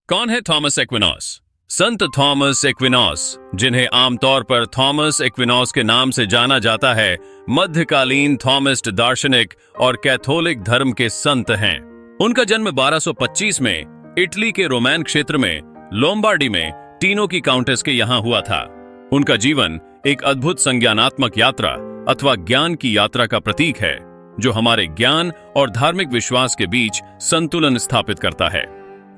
कौन है थॉमस एक्विनॉस? संत थॉमस एक्विनॉस, जिन्हें आमतौर पर थॉमस एक्विनॉस के नाम से जाना जाता है, मध्यकालीन थॉमिस्ट दार्शनिक और कैथोलिक धर्म के संत हैं। उनका जन्म 1225 में इटली के रोमैन क्षेत्र में लोम्बार्डी में टीनो की काउंटेस के यहाँ हुआ था। उनका जीवन एक अद्भुत संज्ञानात्मक यात्रा अथवा ज्ञान की यात्रा का प्रतीक है, जो हमारे ज्ञान और धार्मिक विश्वास के बीच संतुलन स्थापित करता है।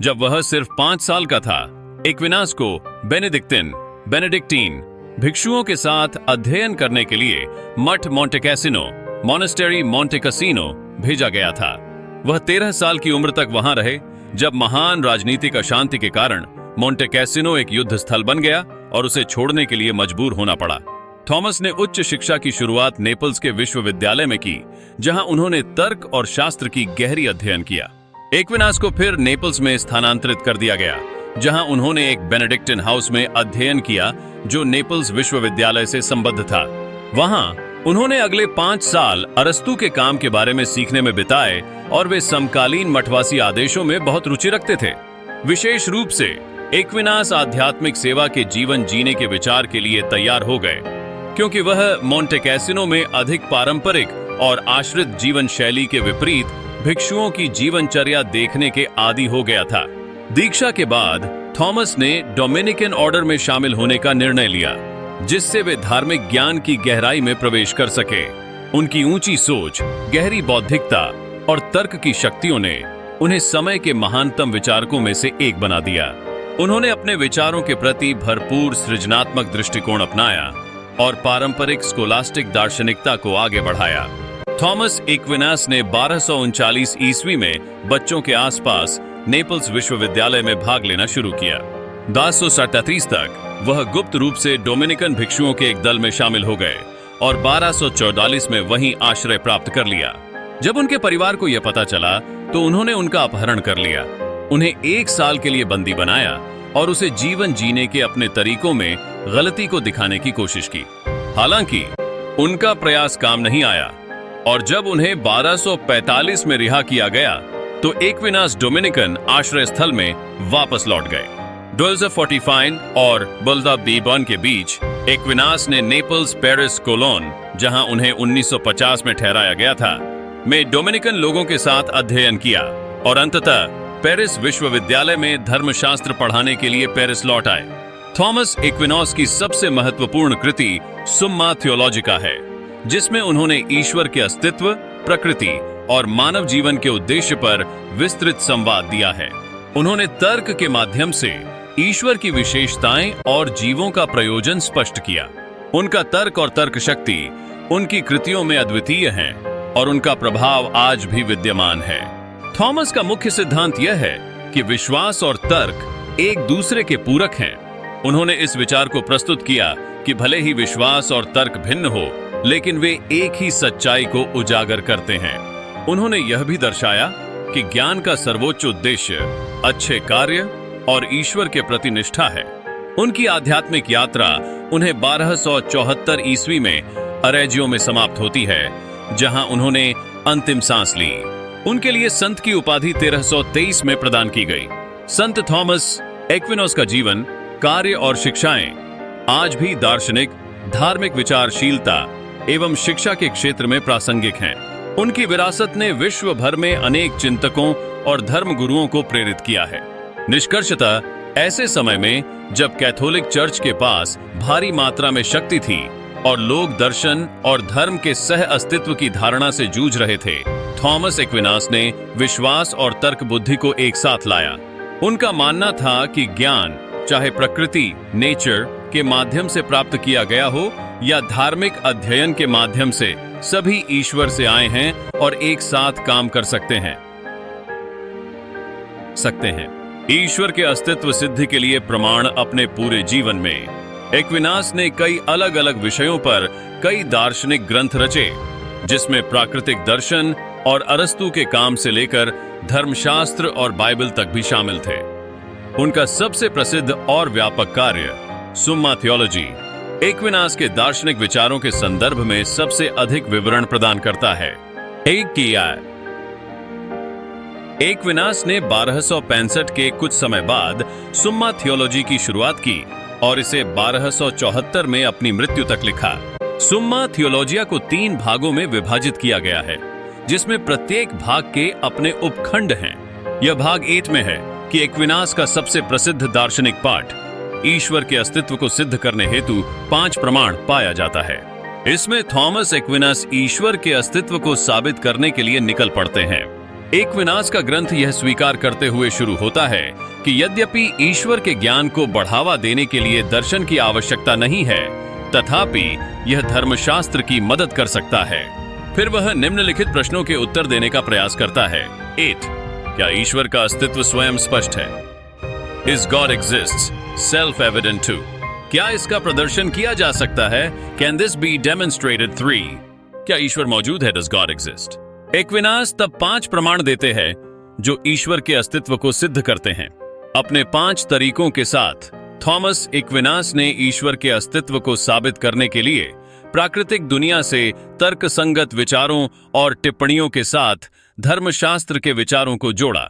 जब वह सिर्फ 5 साल का था, एक्विनास को बेनेडिक्टीन भिक्षुओं के साथ अध्ययन करने के लिए मठ मोंटेकैसिनो मॉनेस्टेरी मोंटेकैसिनो भेजा गया था। वह 13 साल की उम्र तक वहां रहे, जब महान राजनीतिक अशांति के कारण मोंटेकैसिनो एक युद्ध स्थल बन गया और उसे छोड़ने के लिए मजबूर होना पड़ा। थॉमस ने उच्च शिक्षा की शुरुआत नेपल्स के विश्वविद्यालय में की, जहां उन्होंने तर्क और शास्त्र की गहरी अध्ययन किया। एक्विनास को फिर नेपल्स में स्थानांतरित कर दिया गया, जहां उन्होंने एक बेनेडिक्टिन हाउस में अध्ययन किया, जो नेपल्स विश्वविद्यालय से संबद्ध था। वहां उन्होंने अगले 5 साल अरस्तु के काम के बारे में सीखने में बिताए और वे समकालीन मठवासी आदेशों में बहुत रुचि रखते थे। विशेष रूप से एक्विनास आध्यात्मिक सेवा के जीवन जीने के विचार के लिए तैयार हो गए, क्योंकि वह मोंटेकैसिनो में अधिक पारंपरिक और आश्रित जीवन शैली के विपरीत भिक्षुओं की जीवनचर्या देखने के आदी हो गया था। दीक्षा के बाद थॉमस ने डोमिनिकन ऑर्डर में शामिल होने का निर्णय लिया, जिससे वे धार्मिक ज्ञान की गहराई में प्रवेश कर सके। उनकी ऊंची सोच, गहरी बौद्धिकता और तर्क की शक्तियों ने उन्हें समय के महानतम विचारकों में से एक बना दिया। उन्होंने अपने विचारों के प्रति भरपूर सृजनात्मक दृष्टिकोण अपनाया और पारंपरिक स्कोलास्टिक दार्शनिकता को आगे बढ़ाया। थॉमस एक्विनास ने 1239 ईस्वी में बच्चों के आसपास नेपल्स विश्वविद्यालय में भाग लेना शुरू किया। 1237 तक वह गुप्त रूप से डोमिनिकन भिक्षुओं के एक दल में शामिल हो गए और 1244 में वहीं आश्रय प्राप्त कर लिया। जब उनके परिवार को यह पता चला, तो उन्होंने उनका अपहरण कर लिया, उन्हें 1 साल के लिए बंदी बनाया और उसे जीवन जीने के अपने तरीकों में गलती को दिखाने की कोशिश की। हालांकि उनका प्रयास काम नहीं आया और जब उन्हें 1245 में रिहा किया गया, तो एक्विनास डोमिनिकन आश्रय स्थल में वापस लौट गए। डुएल्स फोर्टिफाइन और बुल्दा बीबॉन के बीच एक्विनास ने नेपल्स, पेरिस, कोलोन, जहां उन्हें 1950 में ठहराया गया था, में डोमिनिकन लोगों के साथ अध्ययन किया और अंततः पेरिस विश्वविद्यालय में धर्मशास्त्र पढ़ाने के लिए पेरिस लौट आए। थॉमस एक्विनॉस की सबसे महत्वपूर्ण कृति सुम्मा थियोलॉजिका है, जिसमें उन्होंने ईश्वर के अस्तित्व, प्रकृति और मानव जीवन के उद्देश्य पर विस्तृत संवाद दिया है। उन्होंने तर्क के माध्यम से ईश्वर की विशेषताएं और जीवों का प्रयोजन स्पष्ट किया। उनका तर्क और तर्क शक्ति उनकी कृतियों में अद्वितीय है और उनका प्रभाव आज भी विद्यमान है। थॉमस का मुख्य सिद्धांत यह है कि विश्वास और तर्क एक दूसरे के पूरक हैं। उन्होंने इस विचार को प्रस्तुत किया कि भले ही विश्वास और तर्क भिन्न हो, लेकिन वे एक ही सच्चाई को उजागर करते हैं। उन्होंने यह भी दर्शाया कि ज्ञान का सर्वोच्च उद्देश्य अच्छे कार्य और ईश्वर के प्रति निष्ठा है। उनकी आध्यात्मिक यात्रा उन्हें 1274 ईस्वी में अरेजियो में समाप्त होती है, जहां उन्होंने अंतिम सांस ली। उनके लिए संत की उपाधि 1323 में प्रदान की गई। संत थॉमस एक्विनॉस का जीवन, कार्य और शिक्षाएं आज भी दार्शनिक, धार्मिक विचारशीलता एवं शिक्षा के क्षेत्र में प्रासंगिक हैं। उनकी विरासत ने विश्व भर में अनेक चिंतकों और धर्म गुरुओं को प्रेरित किया है। निष्कर्षतः ऐसे समय में जब कैथोलिक चर्च के पास भारी मात्रा में शक्ति थी और लोग दर्शन और धर्म के सह अस्तित्व की धारणा से जूझ रहे थे, थॉमस एक्विनास ने विश्वास और तर्क बुद्धि को एक साथ लाया। उनका मानना था कि ज्ञान चाहे प्रकृति, नेचर के माध्यम से प्राप्त किया गया हो या धार्मिक अध्ययन के माध्यम से, सभी ईश्वर से आए हैं और एक साथ काम कर सकते हैं। ईश्वर के अस्तित्व सिद्धि के लिए प्रमाण अपने पूरे जीवन में एक्विनास ने कई अलग अलग विषयों पर कई दार्शनिक ग्रंथ रचे, जिसमें प्राकृतिक दर्शन और अरस्तु के काम से लेकर धर्मशास्त्र और बाइबल तक भी शामिल थे। उनका सबसे प्रसिद्ध और व्यापक कार्य सुम्मा थियोलॉजी एक्विनास के दार्शनिक विचारों के संदर्भ में सबसे अधिक विवरण प्रदान करता है। एक्विनास ने 1265 के कुछ समय बाद सुम्मा थियोलॉजी की शुरुआत की और इसे 1274 में अपनी मृत्यु तक लिखा। सुम्मा थियोलॉजिया को 3 भागों में विभाजित किया गया है, जिसमें प्रत्येक भाग के अपने उपखंड हैं। यह भाग 8 में है कि एक्विनास का सबसे प्रसिद्ध दार्शनिक पाठ, ईश्वर के अस्तित्व को सिद्ध करने हेतु 5 प्रमाण पाया जाता है। इसमें थॉमस एक्विनास ईश्वर के अस्तित्व को साबित करने के लिए निकल पड़ते हैं। एक्विनास का ग्रंथ यह स्वीकार करते हुए शुरू होता है कि यद्यपि ईश्वर के ज्ञान को बढ़ावा देने के लिए दर्शन की आवश्यकता नहीं है, तथापि यह धर्मशास्त्र की मदद कर सकता है। फिर वह निम्नलिखित प्रश्नों के उत्तर देने का प्रयास करता है। 8. क्या ईश्वर का अस्तित्व स्वयं स्पष्ट है? Is God exists? Self-evident too. क्या इसका प्रदर्शन किया जा सकता है? Can this be demonstrated? 3. क्या ईश्वर मौजूद है? Does God exist? एक्विनास तब 5 प्रमाण देते हैं जो ईश्वर के अस्तित्व को सिद्ध करते हैं। अपने 5 तरीकों के साथ थॉमस एक्विनास ने ईश्वर के अस्तित्व को साबित करने के लिए प्राकृतिक दुनिया से तर्कसंगत विचारों और टिप्पणियों के साथ धर्मशास्त्र के विचारों को जोड़ा।